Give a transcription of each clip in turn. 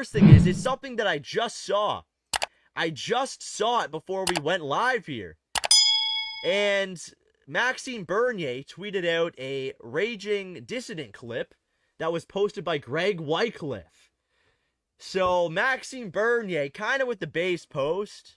worst thing is, it's something that I just saw. I just saw it before we went live here. And Maxime Bernier tweeted out a Raging Dissident clip that was posted by Greg Wycliffe. So Maxime Bernier, kind of with the base post.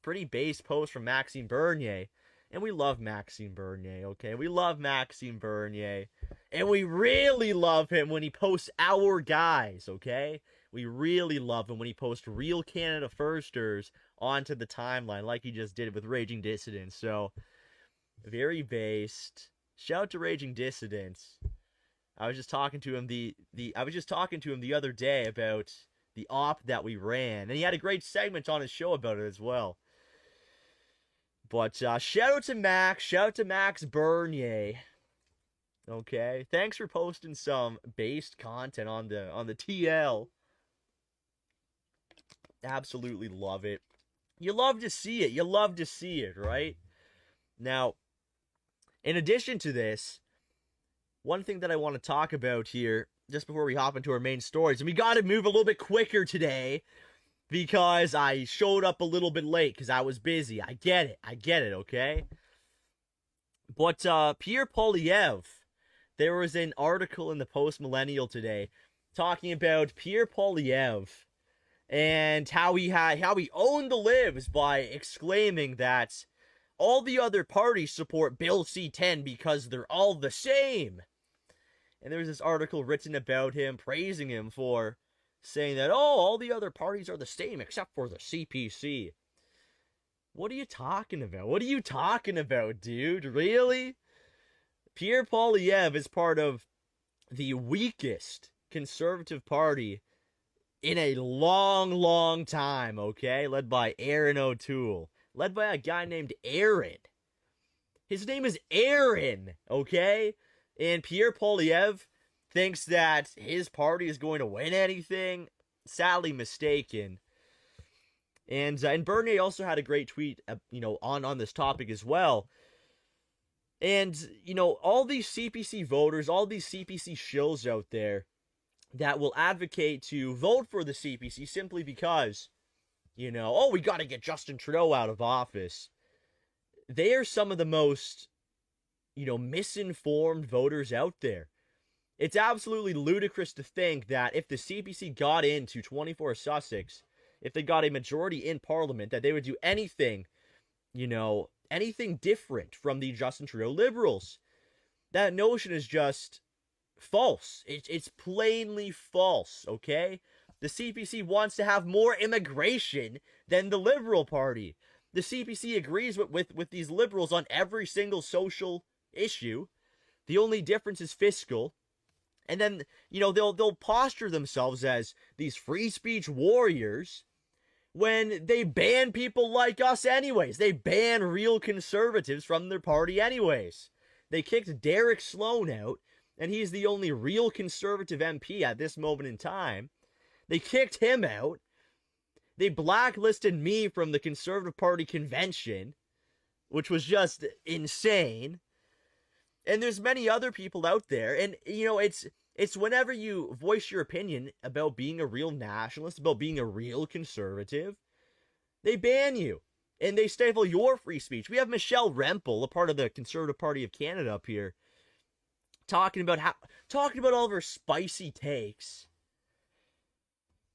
Pretty base post from Maxime Bernier. And we love Maxime Bernier, okay? We love Maxime Bernier. And we really love him when he posts our guys, okay? We really love him when he posts real Canada Firsters onto the timeline like he just did with Raging Dissidents. So, very based. Shout out to Raging Dissidents. I was just talking to him the other day about the op that we ran, and he had a great segment on his show about it as well. But shout out to Max Bernier. Okay, thanks for posting some based content on the TL. Absolutely love it. You love to see it. You love to see it, right? Now, in addition to this, one thing that I want to talk about here, just before we hop into our main stories, and we got to move a little bit quicker today, because I showed up a little bit late, because I was busy. I get it, okay? But Pierre Poilievre, there was an article in the Post Millennial today talking about Pierre Poilievre and how he owned the libs by exclaiming that all the other parties support Bill C-10 because they're all the same. And there was this article written about him, praising him for saying that, all the other parties are the same except for the CPC. What are you talking about? What are you talking about, dude? Really? Pierre Poilievre is part of the weakest Conservative Party in a long, long time, okay? Led by Aaron O'Toole. Led by a guy named Aaron. His name is Aaron, okay? And Pierre Poilievre thinks that his party is going to win anything. Sadly mistaken. And Bernier also had a great tweet, on this topic as well. And, all these CPC voters, all these CPC shills out there that will advocate to vote for the CPC simply because, we got to get Justin Trudeau out of office. They are some of the most, misinformed voters out there. It's absolutely ludicrous to think that if the CPC got into 24 Sussex, if they got a majority in Parliament, that they would do anything, anything different from the Justin Trudeau Liberals. That notion is just false. It's plainly false, okay? The CPC wants to have more immigration than the Liberal Party. The CPC agrees with these Liberals on every single social issue. The only difference is fiscal. And then, they'll posture themselves as these free speech warriors when they ban people like us anyways. They ban real conservatives from their party anyways. They kicked Derek Sloan out, and he's the only real conservative MP at this moment in time. They kicked him out. They blacklisted me from the Conservative Party convention, which was just insane. And there's many other people out there, and, it's whenever you voice your opinion about being a real nationalist, about being a real conservative, they ban you. And they stifle your free speech. We have Michelle Rempel, a part of the Conservative Party of Canada up here, talking about all of her spicy takes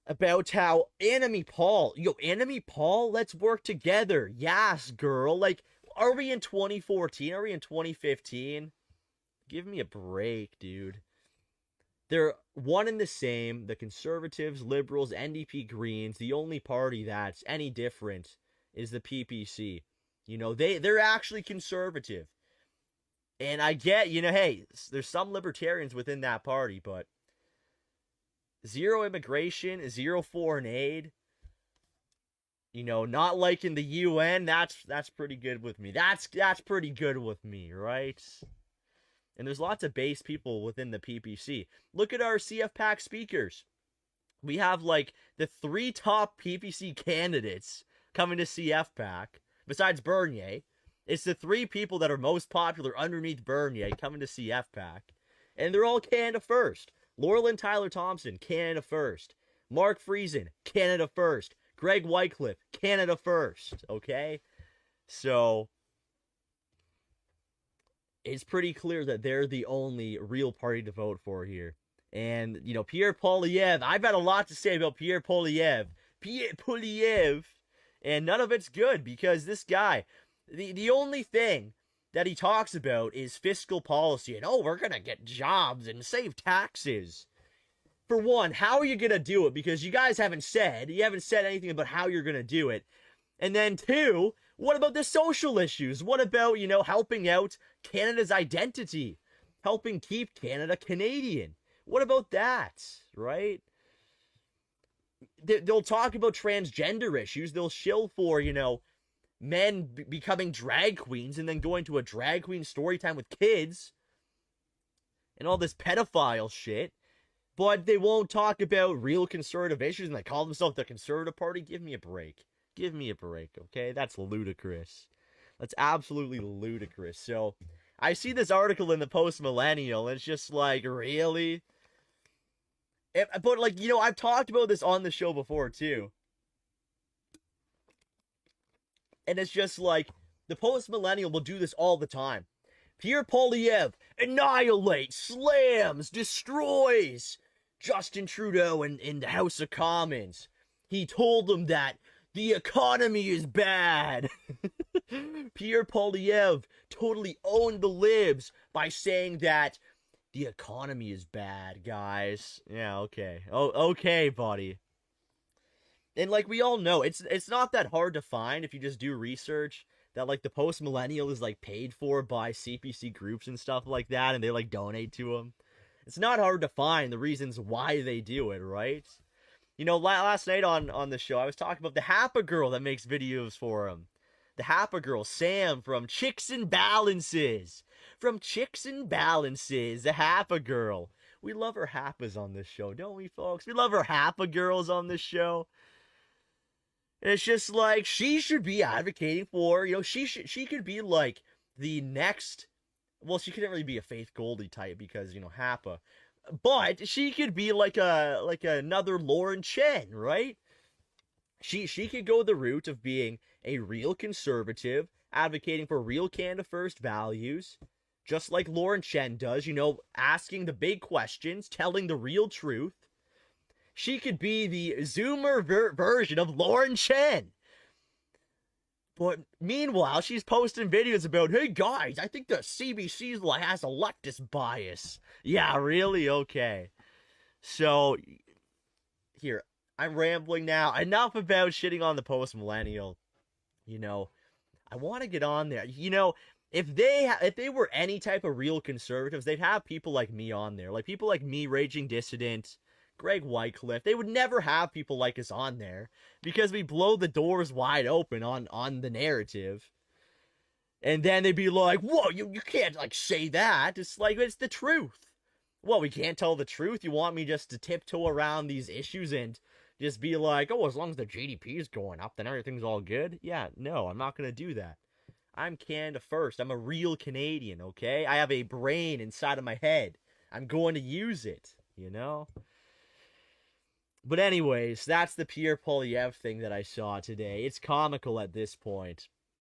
about how Annamie Paul, Annamie Paul, let's work together. Yes, girl. Like, are we in 2014? Are we in 2015? Give me a break, dude. They're one and the same. The Conservatives, Liberals, NDP, Greens. The only party that's any different is the PPC. They're actually conservative. And I get, hey, there's some libertarians within that party, but zero immigration, zero foreign aid, not like in the UN, that's pretty good with me. That's pretty good with me, right? And there's lots of base people within the PPC. Look at our CF PAC speakers. We have, the 3 top PPC candidates coming to CF PAC, besides Bernier. It's the 3 people that are most popular underneath Bernier coming to CF PAC. And they're all Canada First. Laurel and Tyler Thompson, Canada First. Mark Friesen, Canada first. Greg Wycliffe, Canada first. Okay? So, it's pretty clear that they're the only real party to vote for here. And, Pierre Poilievre, I've got a lot to say about Pierre Poilievre. Pierre Poilievre. And none of it's good because this guy, the only thing that he talks about is fiscal policy. And, we're going to get jobs and save taxes. For one, how are you going to do it? Because you guys haven't said anything about how you're going to do it. And then two, what about the social issues? What about, helping out Canada's identity? Helping keep Canada Canadian? What about that, right? They'll talk about transgender issues. They'll shill for, men becoming drag queens and then going to a drag queen story time with kids and all this pedophile shit. But they won't talk about real conservative issues and they call themselves the Conservative Party. Give me a break. Give me a break, okay? That's ludicrous. That's absolutely ludicrous. So, I see this article in the Post Millennial, and it's just like, really? But, I've talked about this on the show before, too. And it's just like, the Post Millennial will do this all the time. Pierre Poilievre annihilates, slams, destroys Justin Trudeau in the House of Commons. He told them that the economy is bad. Pierre Poilievre totally owned the libs by saying that the economy is bad, guys. Yeah, okay. Oh, okay, buddy. And we all know, it's not that hard to find if you just do research that the Post Millennial is paid for by CPC groups and stuff like that, and they donate to them. It's not hard to find the reasons why they do it, right? Last night on the show, I was talking about the Hapa girl that makes videos for him. The Hapa girl, Sam, from Chicks and Balances. From Chicks and Balances, the Hapa girl. We love our Hapas on this show, don't we, folks? We love our Hapa girls on this show. And it's just she should be advocating for, she could be the next, well, she couldn't really be a Faith Goldie type because, Hapa. But she could be another Lauren Chen, right? She could go the route of being a real conservative, advocating for real Canada First values, just like Lauren Chen does, asking the big questions, telling the real truth. She could be the Zoomer version of Lauren Chen. But meanwhile, she's posting videos about, hey guys, I think the CBC has a leftist bias. Yeah, really? Okay. So, here, I'm rambling now. Enough about shitting on the Post Millennial. I want to get on there. If they were any type of real conservatives, they'd have people like me on there. People like me, Raging Dissident, Greg Wycliffe. They would never have people like us on there because we blow the doors wide open on the narrative. And then they'd be like, whoa, you can't say that. It's it's the truth. Well, we can't tell the truth. You want me just to tiptoe around these issues and just be like, as long as the GDP is going up, then everything's all good? Yeah, no, I'm not going to do that. I'm Canada First. I'm a real Canadian, okay? I have a brain inside of my head. I'm going to use it, But anyways, that's the Pierre Poilievre thing that I saw today. It's comical at this point.